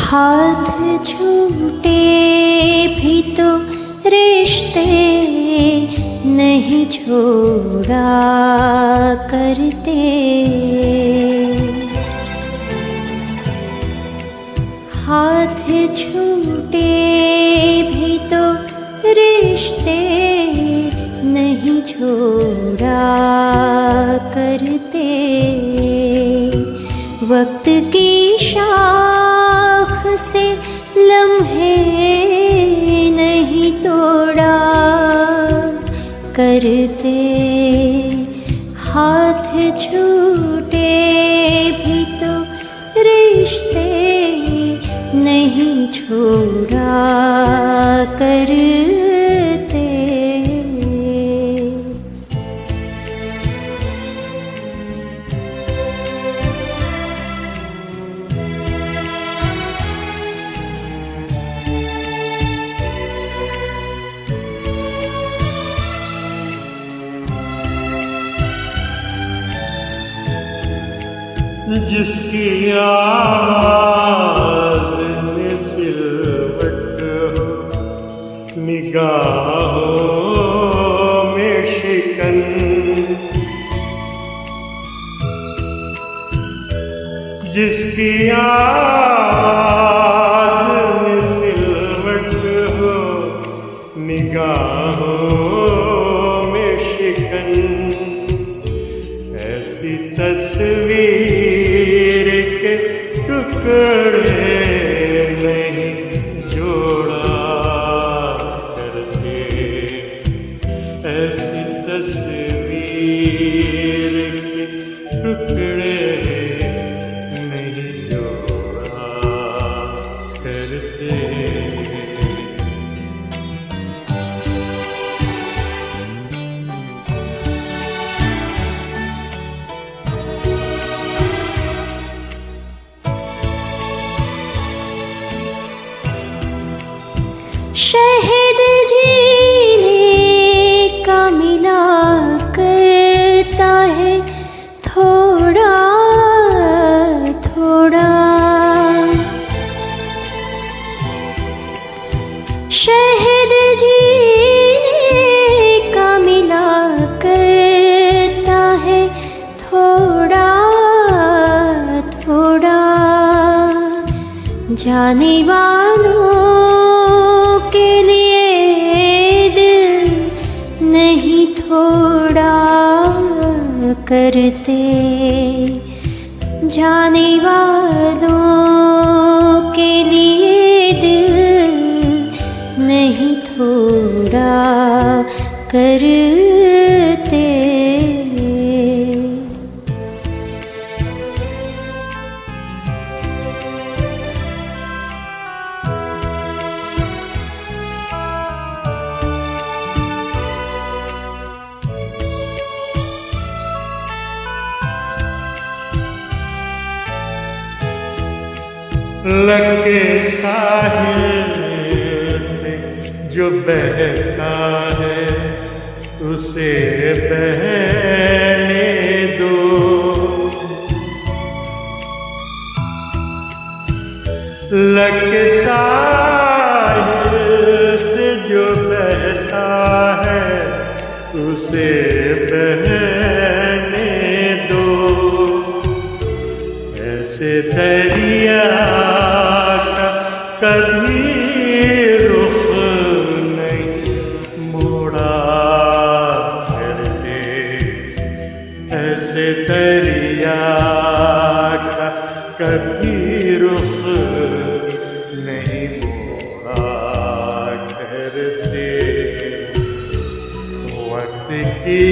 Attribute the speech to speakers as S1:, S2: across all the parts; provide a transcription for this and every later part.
S1: हाथ छूटे भी तो रिश्ते नहीं छोड़ा करते। हाथ छूटे भी तो रिश्ते नहीं छोड़ा करते। वक्त की शाख से लम्हे नहीं तोड़ा करते। हाथ छूटे भी तो रिश्ते नहीं छोड़ा करते।
S2: जिसकी आवाज़ में सिलवट हो, निगाहों में शिकन, जिसकी आवाज़ में सिलवट हो, निगाहों में शिकन, ऐसी तस्वीर के टुकड़े नहीं जोड़ा करते। ऐसी तस्वीर के टुकड़े नहीं जोड़ा करते।
S1: शहद जीने का मिला करता है थोड़ा थोड़ा। शहद जीने का मिला करता है थोड़ा थोड़ा। जाने वालों के लिए दिल नहीं थोड़ा करते। जाने वालों के लिए दिल नहीं थोड़ा करते।
S2: लगे साहिल से जो बहता है उसे बहने दो। लगे साहिल से जो बहता है उसे बहने दो। ऐसे दरिया का कभी रुख नहीं मोड़ा करते। ऐसे दरिया का कभी रुख नहीं मोड़ा करते। वक्त की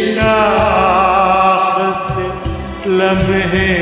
S2: शाख से लम्हे